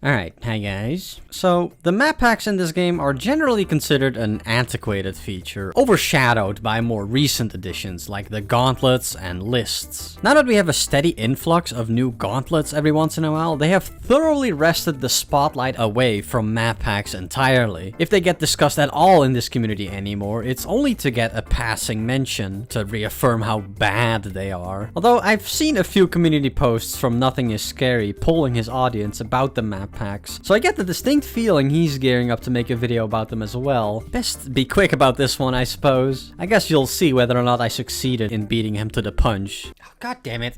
Alright, hi guys. So, the map packs in this game are generally considered an antiquated feature, overshadowed by more recent additions like the gauntlets and lists. Now that we have a steady influx of new gauntlets every once in a while, they have thoroughly wrested the spotlight away from map packs entirely. If they get discussed at all in this community anymore, it's only to get a passing mention to reaffirm how bad they are. Although I've seen a few community posts from Nothing Is Scary polling his audience about the map packs, so I get the distinct feeling he's gearing up to make a video about them as well. Best be quick about this one, I suppose. I guess you'll see whether or not I succeeded in beating him to the punch. Oh, God damn it.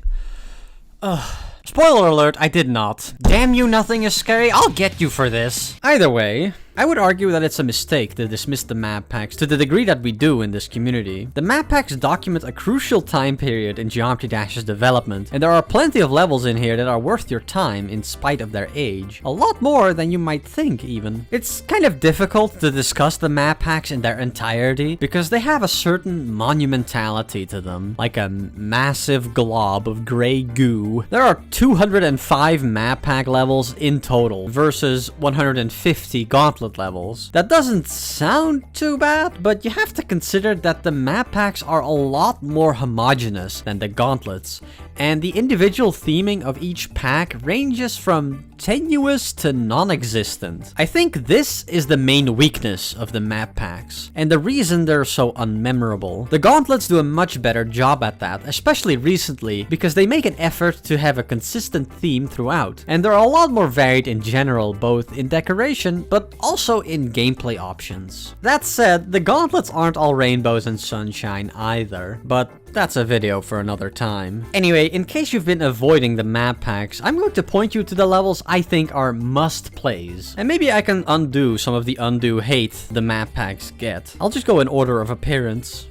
Ugh. Spoiler alert, I did not. Damn you, Nothing Is Scary, I'll get you for this. Either way, I would argue that it's a mistake to dismiss the map packs to the degree that we do in this community. The map packs document a crucial time period in Geometry Dash's development, and there are plenty of levels in here that are worth your time in spite of their age. A lot more than you might think, even. It's kind of difficult to discuss the map packs in their entirety because they have a certain monumentality to them, like a massive glob of gray goo. There are 205 map pack levels in total versus 150 gauntlet levels. That doesn't sound too bad, but you have to consider that the map packs are a lot more homogeneous than the gauntlets, and the individual theming of each pack ranges from tenuous to non-existent. I think this is the main weakness of the map packs, and the reason they're so unmemorable. The gauntlets do a much better job at that, especially recently, because they make an effort to have a consistent theme throughout, and they're a lot more varied in general, both in decoration, but also in gameplay options. That said, the gauntlets aren't all rainbows and sunshine either, but that's a video for another time. Anyway, in case you've been avoiding the map packs, I'm going to point you to the levels I think are must-plays. And maybe I can undo some of the undue hate the map packs get. I'll just go in order of appearance.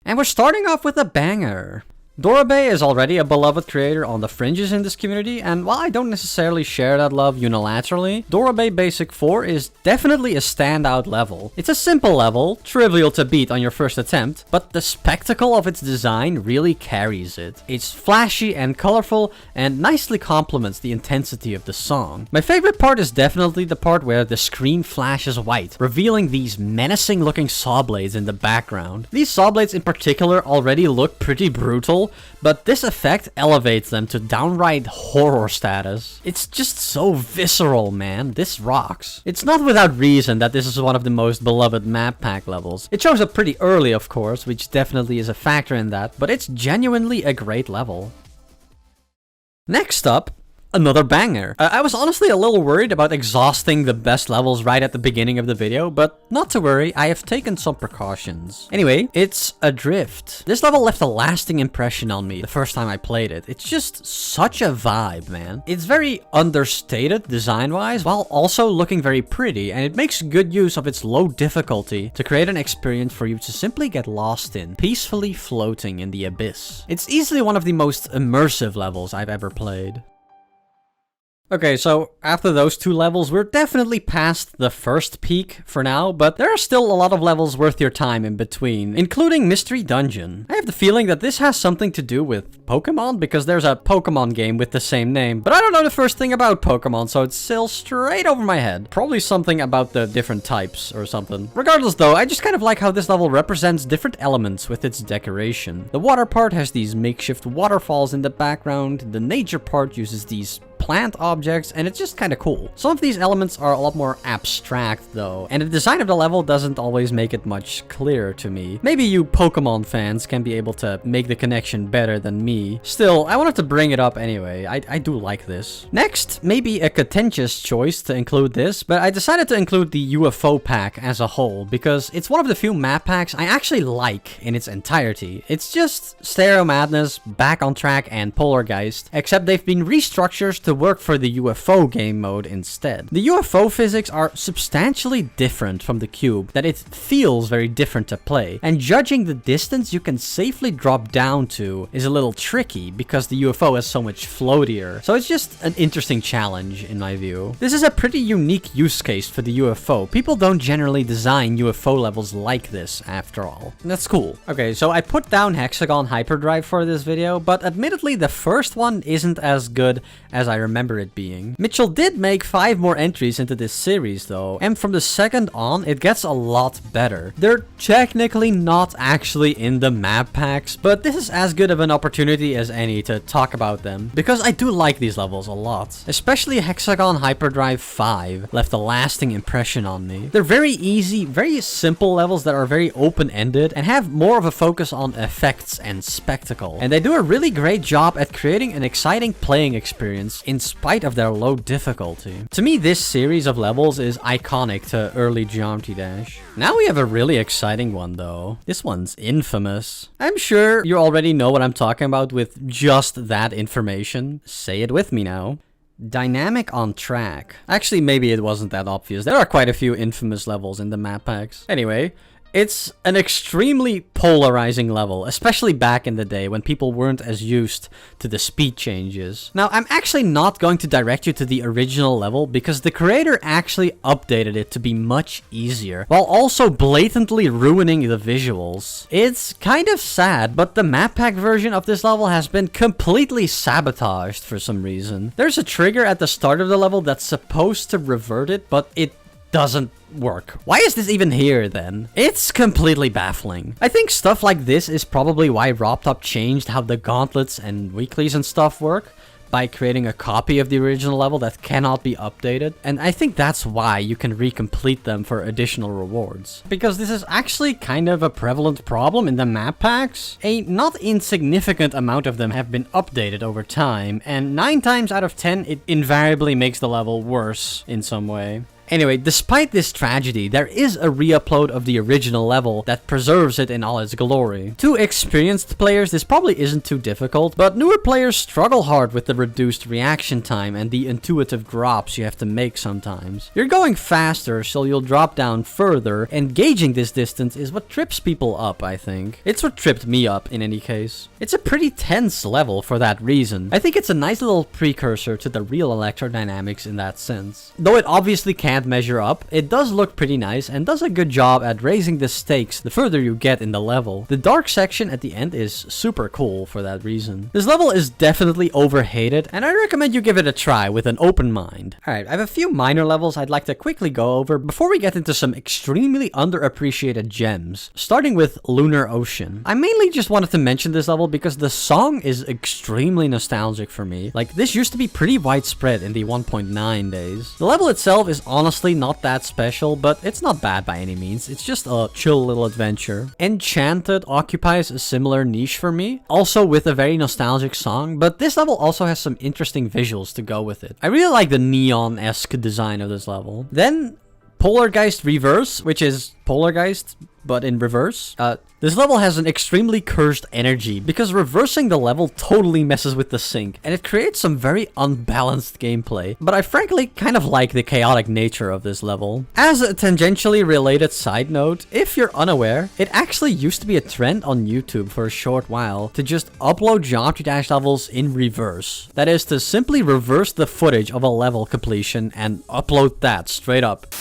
And we're starting off with a banger. Doray is already a beloved creator on the fringes in this community, and while I don't necessarily share that love unilaterally, Doray Basic 4 is definitely a standout level. It's a simple level, trivial to beat on your first attempt, but the spectacle of its design really carries it. It's flashy and colorful, and nicely complements the intensity of the song. My favorite part is definitely the part where the screen flashes white, revealing these menacing looking saw blades in the background. These saw blades in particular already look pretty brutal, but this effect elevates them to downright horror status. It's just so visceral, man. This rocks. It's not without reason that this is one of the most beloved map pack levels. It shows up pretty early, of course, which definitely is a factor in that, but it's genuinely a great level. Next up, another banger. I was honestly a little worried about exhausting the best levels right at the beginning of the video, but not to worry, I have taken some precautions. Anyway, it's Adrift. This level left a lasting impression on me the first time I played it. It's just such a vibe, man. It's very understated design-wise, while also looking very pretty, and it makes good use of its low difficulty to create an experience for you to simply get lost in, peacefully floating in the abyss. It's easily one of the most immersive levels I've ever played. Okay, so after those two levels, we're definitely past the first peak for now, but there are still a lot of levels worth your time in between, including Mystery Dungeon. I have the feeling that this has something to do with Pokemon, because there's a Pokemon game with the same name, but I don't know the first thing about Pokemon, so it's still straight over my head. Probably something about the different types or something. Regardless though, I just kind of like how this level represents different elements with its decoration. The water part has these makeshift waterfalls in the background, the nature part uses these plant objects, and it's just kind of cool. Some of these elements are a lot more abstract though, and the design of the level doesn't always make it much clearer to me. Maybe you Pokemon fans can be able to make the connection better than me. Still, I wanted to bring it up anyway. I do like this. Next, maybe a contentious choice to include this, but I decided to include the UFO pack as a whole because it's one of the few map packs I actually like in its entirety. It's just Stereo Madness, Back on Track, and Polargeist, except they've been restructured to work for the UFO game mode instead. The UFO physics are substantially different from the cube, that it feels very different to play, and judging the distance you can safely drop down to is a little tricky because the UFO is so much floatier, so it's just an interesting challenge in my view. This is a pretty unique use case for the UFO. People don't generally design UFO levels like this after all. And that's cool. Okay, so I put down Hexagon Hyperdrive for this video, but admittedly the first one isn't as good as I remember it being. Mitchell did make 5 more entries into this series though, and from the second on, it gets a lot better. They're technically not actually in the map packs, but this is as good of an opportunity as any to talk about them, because I do like these levels a lot. Especially Hexagon Hyperdrive 5 left a lasting impression on me. They're very easy, very simple levels that are very open-ended and have more of a focus on effects and spectacle. And they do a really great job at creating an exciting playing experience in spite of their low difficulty. To me, this series of levels is iconic to early Geometry Dash. Now we have a really exciting one though. This one's infamous. I'm sure you already know what I'm talking about with just that information. Say it with me now. Dynamic on track. Actually, maybe it wasn't that obvious. There are quite a few infamous levels in the map packs. Anyway, it's an extremely polarizing level, especially back in the day when people weren't as used to the speed changes. Now, I'm actually not going to direct you to the original level because the creator actually updated it to be much easier, while also blatantly ruining the visuals. It's kind of sad, but the map pack version of this level has been completely sabotaged for some reason. There's a trigger at the start of the level that's supposed to revert it, but it doesn't work. Why is this even here then? It's completely baffling. I think stuff like this is probably why RobTop changed how the gauntlets and weeklies and stuff work, by creating a copy of the original level that cannot be updated. And I think that's why you can recomplete them for additional rewards. Because this is actually kind of a prevalent problem in the map packs. A not insignificant amount of them have been updated over time, and 9 times out of 10 it invariably makes the level worse in some way. Anyway, despite this tragedy, there is a re-upload of the original level that preserves it in all its glory. To experienced players, this probably isn't too difficult, but newer players struggle hard with the reduced reaction time and the intuitive drops you have to make sometimes. You're going faster, so you'll drop down further, and gauging this distance is what trips people up, I think. It's what tripped me up, in any case. It's a pretty tense level for that reason. I think it's a nice little precursor to the real electrodynamics in that sense. Though it obviously can't measure up, it does look pretty nice and does a good job at raising the stakes the further you get in the level. The dark section at the end is super cool for that reason. This level is definitely overhated, and I recommend you give it a try with an open mind. Alright, I have a few minor levels I'd like to quickly go over before we get into some extremely underappreciated gems, starting with Lunar Ocean. I mainly just wanted to mention this level because the song is extremely nostalgic for me. Like, this used to be pretty widespread in the 1.9 days. The level itself is honestly not that special, but it's not bad by any means. It's just a chill little adventure. Enchanted occupies a similar niche for me, also with a very nostalgic song, but this level also has some interesting visuals to go with it. I really like the neon-esque design of this level. Then Polargeist Reverse, which is Polargeist but in reverse. This level has an extremely cursed energy because reversing the level totally messes with the sync, and it creates some very unbalanced gameplay, but I frankly kind of like the chaotic nature of this level. As a tangentially related side note, if you're unaware, it actually used to be a trend on YouTube for a short while to just upload Geometry Dash levels in reverse. That is, to simply reverse the footage of a level completion and upload that straight up.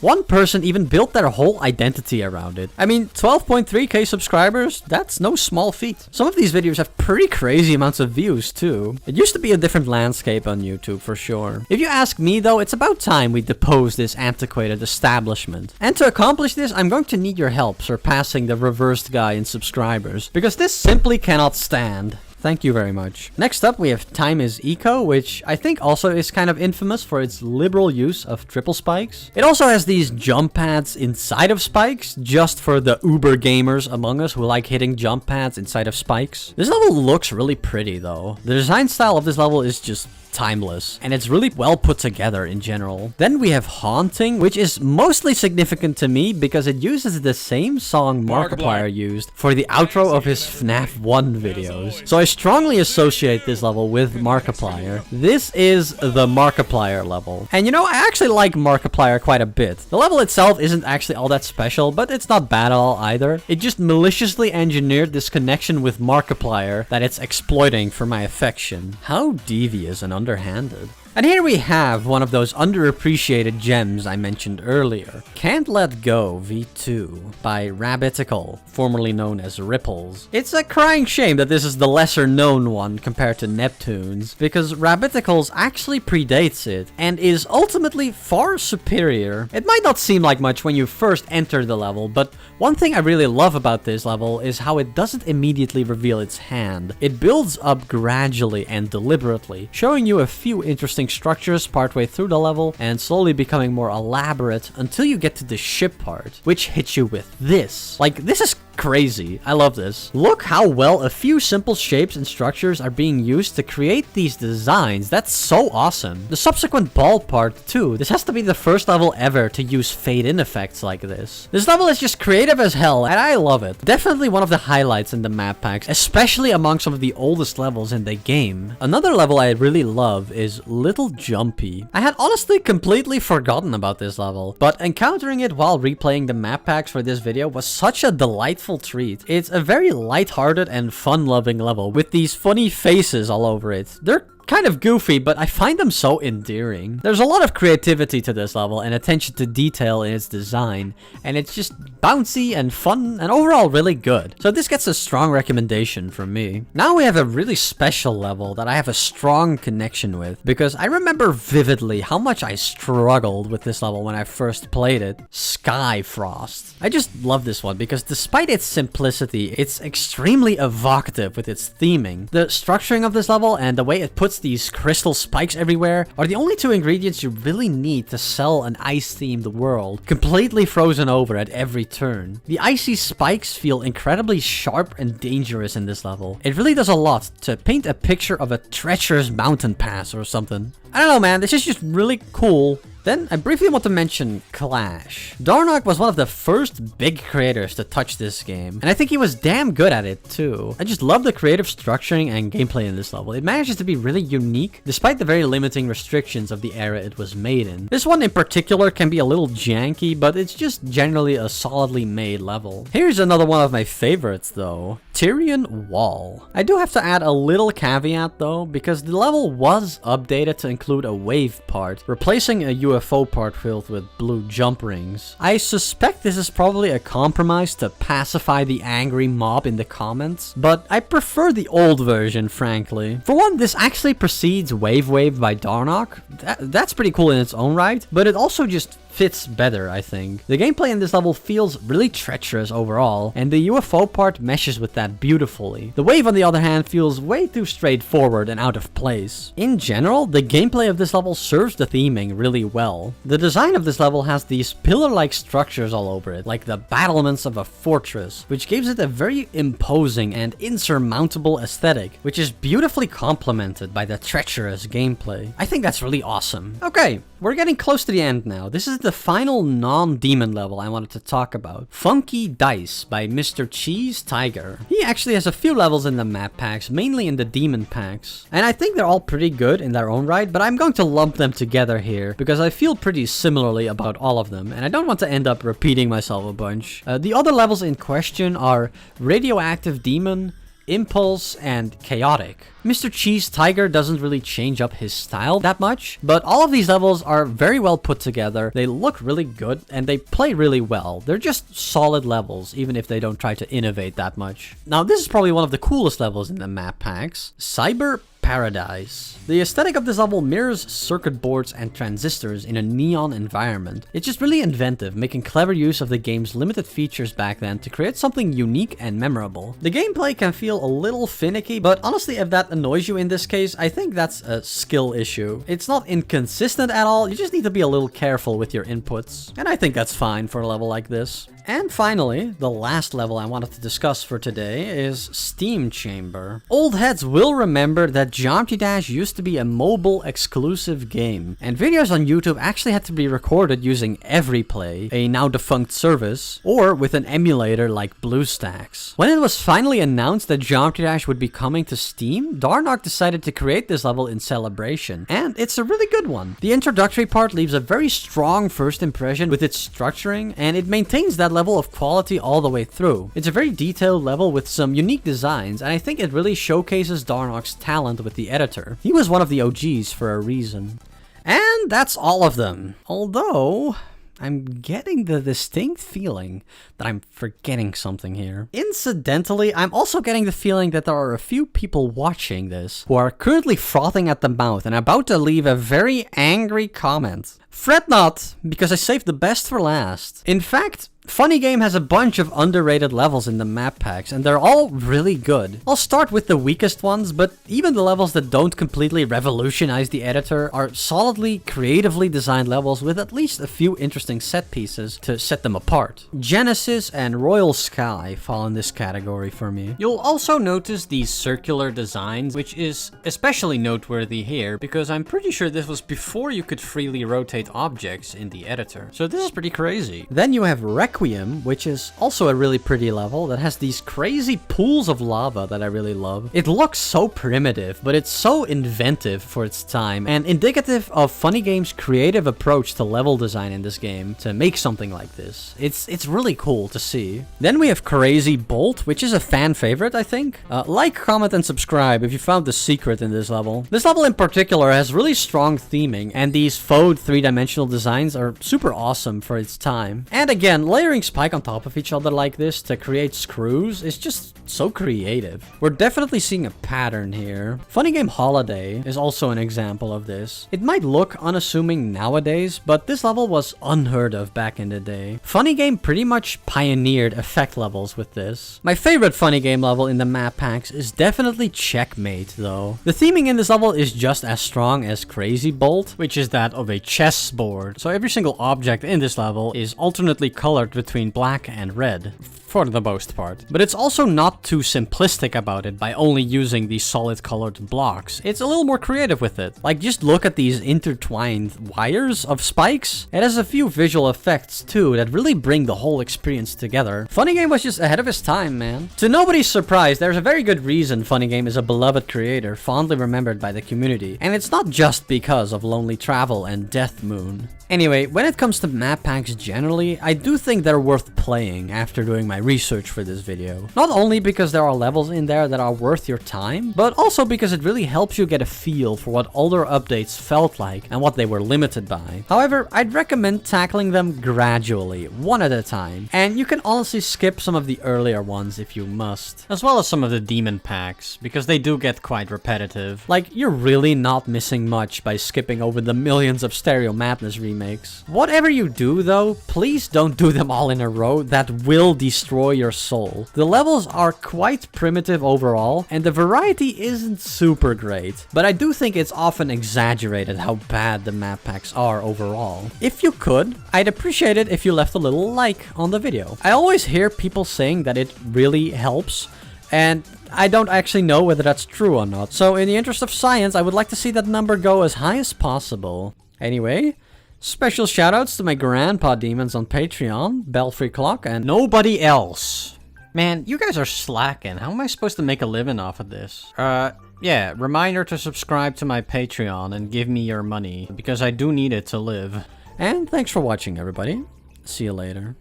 One person even built their whole identity around it. I mean, 12.3k subscribers, that's no small feat. Some of these videos have pretty crazy amounts of views too. It used to be a different landscape on YouTube for sure. If you ask me though, it's about time we depose this antiquated establishment. And to accomplish this, I'm going to need your help surpassing the reversed guy in subscribers, because this simply cannot stand. Thank you very much. Next up, we have Time is Eco, which I think also is kind of infamous for its liberal use of triple spikes. It also has these jump pads inside of spikes, just for the uber gamers among us who like hitting jump pads inside of spikes. This level looks really pretty though. The design style of this level is just timeless, and it's really well put together in general. Then we have Haunting, which is mostly significant to me because it uses the same song Markiplier used for the outro of his FNAF 1 videos. So I strongly associate this level with Markiplier. This is the Markiplier level. And you know, I actually like Markiplier quite a bit. The level itself isn't actually all that special, but it's not bad at all either. It just maliciously engineered this connection with Markiplier that it's exploiting for my affection. How devious and underhanded. And here we have one of those underappreciated gems I mentioned earlier. Can't Let Go V2 by Rabbitical, formerly known as Ripples. It's a crying shame that this is the lesser known one compared to Neptune's, because Rabbitical's actually predates it and is ultimately far superior. It might not seem like much when you first enter the level, but one thing I really love about this level is how it doesn't immediately reveal its hand. It builds up gradually and deliberately, showing you a few interesting structures partway through the level and slowly becoming more elaborate until you get to the ship part, which hits you with this. Like, this is crazy. I love this. Look how well a few simple shapes and structures are being used to create these designs. That's so awesome. The subsequent ball part too. This has to be the first level ever to use fade-in effects like this. This level is just creative as hell and I love it. Definitely one of the highlights in the map packs, especially among some of the oldest levels in the game. Another level I really love is Little Jumpy. I had honestly completely forgotten about this level, but encountering it while replaying the map packs for this video was such a delightful treat. It's a very lighthearted and fun-loving level with these funny faces all over it. They're kind of goofy, but I find them so endearing. There's a lot of creativity to this level and attention to detail in its design, and it's just bouncy and fun and overall really good. So this gets a strong recommendation from me. Now we have a really special level that I have a strong connection with, because I remember vividly how much I struggled with this level when I first played it. Sky Frost. I just love this one because despite its simplicity, it's extremely evocative with its theming. The structuring of this level and the way it puts these crystal spikes everywhere are the only two ingredients you really need to sell an ice-themed world, completely frozen over at every turn. The icy spikes feel incredibly sharp and dangerous in this level. It really does a lot to paint a picture of a treacherous mountain pass or something. I don't know, man, this is just really cool. Then, I briefly want to mention Clash. Darnock was one of the first big creators to touch this game, and I think he was damn good at it too. I just love the creative structuring and gameplay in this level. It manages to be really unique, despite the very limiting restrictions of the era it was made in. This one in particular can be a little janky, but it's just generally a solidly made level. Here's another one of my favorites though. Tyrian Wall. I do have to add a little caveat though, because the level was updated to include a wave part, replacing a UFO part filled with blue jump rings. I suspect this is probably a compromise to pacify the angry mob in the comments, but I prefer the old version, frankly. For one, this actually precedes Wave Wave by Darnock. That's pretty cool in its own right, but it also just fits better, I think. The gameplay in this level feels really treacherous overall, and the UFO part meshes with that beautifully. The wave, on the other hand, feels way too straightforward and out of place. In general, the gameplay of this level serves the theming really well. The design of this level has these pillar-like structures all over it, like the battlements of a fortress, which gives it a very imposing and insurmountable aesthetic, which is beautifully complemented by the treacherous gameplay. I think that's really awesome. Okay, we're getting close to the end now. This is the final non-demon level I wanted to talk about. Funky Dice by Mr. Cheese Tiger. He actually has a few levels in the map packs, mainly in the demon packs. And I think they're all pretty good in their own right, but I'm going to lump them together here because I feel pretty similarly about all of them, and I don't want to end up repeating myself a bunch. The other levels in question are Radioactive Demon, Impulse, and Chaotic. Mr. Cheese Tiger doesn't really change up his style that much, but all of these levels are very well put together, they look really good, and they play really well. They're just solid levels, even if they don't try to innovate that much. Now, this is probably one of the coolest levels in the map packs. Cyber Paradise. The aesthetic of this level mirrors circuit boards and transistors in a neon environment. It's just really inventive, making clever use of the game's limited features back then to create something unique and memorable. The gameplay can feel a little finicky, but honestly, if that annoys you in this case, I think that's a skill issue. It's not inconsistent at all, you just need to be a little careful with your inputs. And I think that's fine for a level like this. And finally, the last level I wanted to discuss for today is Steam Chamber. Old heads will remember that Geometry Dash used to be a mobile exclusive game, and videos on YouTube actually had to be recorded using EveryPlay, a now defunct service, or with an emulator like BlueStacks. When it was finally announced that Geometry Dash would be coming to Steam, Darnock decided to create this level in celebration, and it's a really good one. The introductory part leaves a very strong first impression with its structuring, and it maintains that level level of quality all the way through. It's a very detailed level with some unique designs, and I think it really showcases Darnok's talent with the editor. He was one of the OGs for a reason. And that's all of them. Although, I'm getting the distinct feeling that I'm forgetting something here. Incidentally, I'm also getting the feeling that there are a few people watching this who are currently frothing at the mouth and about to leave a very angry comment. Fret not, because I saved the best for last. In fact, Funny Game has a bunch of underrated levels in the map packs, and they're all really good. I'll start with the weakest ones, but even the levels that don't completely revolutionize the editor are solidly, creatively designed levels with at least a few interesting set pieces to set them apart. Genesis and Royal Sky fall in this category for me. You'll also notice these circular designs, which is especially noteworthy here because I'm pretty sure this was before you could freely rotate objects in the editor. So this is pretty crazy. Then you have Requiem, which is also a really pretty level that has these crazy pools of lava that I really love. It looks so primitive, but it's so inventive for its time and indicative of Funny Game's creative approach to level design in this game to make something like this. It's really cool to see. Then we have Crazy Bolt, which is a fan favorite, I think. Like, comment, and subscribe if you found the secret in this level. This level in particular has really strong theming, and these faux three-dimensional designs are super awesome for its time. And again, layering spike on top of each other like this to create screws is just so creative. We're definitely seeing a pattern here. Funny Game Holiday is also an example of this. It might look unassuming nowadays, but this level was unheard of back in the day. Funny Game pretty much pioneered effect levels with this. My favorite Funny Game level in the map packs is definitely Checkmate though. The theming in this level is just as strong as Crazy Bolt, which is that of a chessboard. So every single object in this level is alternately colored between black and red, for the most part. But it's also not too simplistic about it by only using these solid colored blocks. It's a little more creative with it. Like, just look at these intertwined wires of spikes. It has a few visual effects too that really bring the whole experience together. Funny Game was just ahead of his time, man. To nobody's surprise, there's a very good reason Funny Game is a beloved creator, fondly remembered by the community. And it's not just because of Lonely Travel and Death Moon. Anyway, when it comes to map packs generally, I do think they're worth playing after doing my research for this video. Not only because there are levels in there that are worth your time, but also because it really helps you get a feel for what older updates felt like and what they were limited by. However, I'd recommend tackling them gradually, one at a time, and you can honestly skip some of the earlier ones if you must. As well as some of the demon packs, because they do get quite repetitive. Like, you're really not missing much by skipping over the millions of Stereo Madness remakes. Whatever you do though, please don't do them all in a row. That will destroy your soul. The levels are quite primitive overall, and the variety isn't super great, but I do think it's often exaggerated how bad the map packs are overall. If you could, I'd appreciate it if you left a little like on the video. I always hear people saying that it really helps, and I don't actually know whether that's true or not. So in the interest of science, I would like to see that number go as high as possible. Anyway, special shoutouts to my grandpa demons on Patreon, Belfry Clock, and nobody else. Man, you guys are slacking. How am I supposed to make a living off of this? Yeah, reminder to subscribe to my Patreon and give me your money, because I do need it to live. And thanks for watching, everybody. See you later.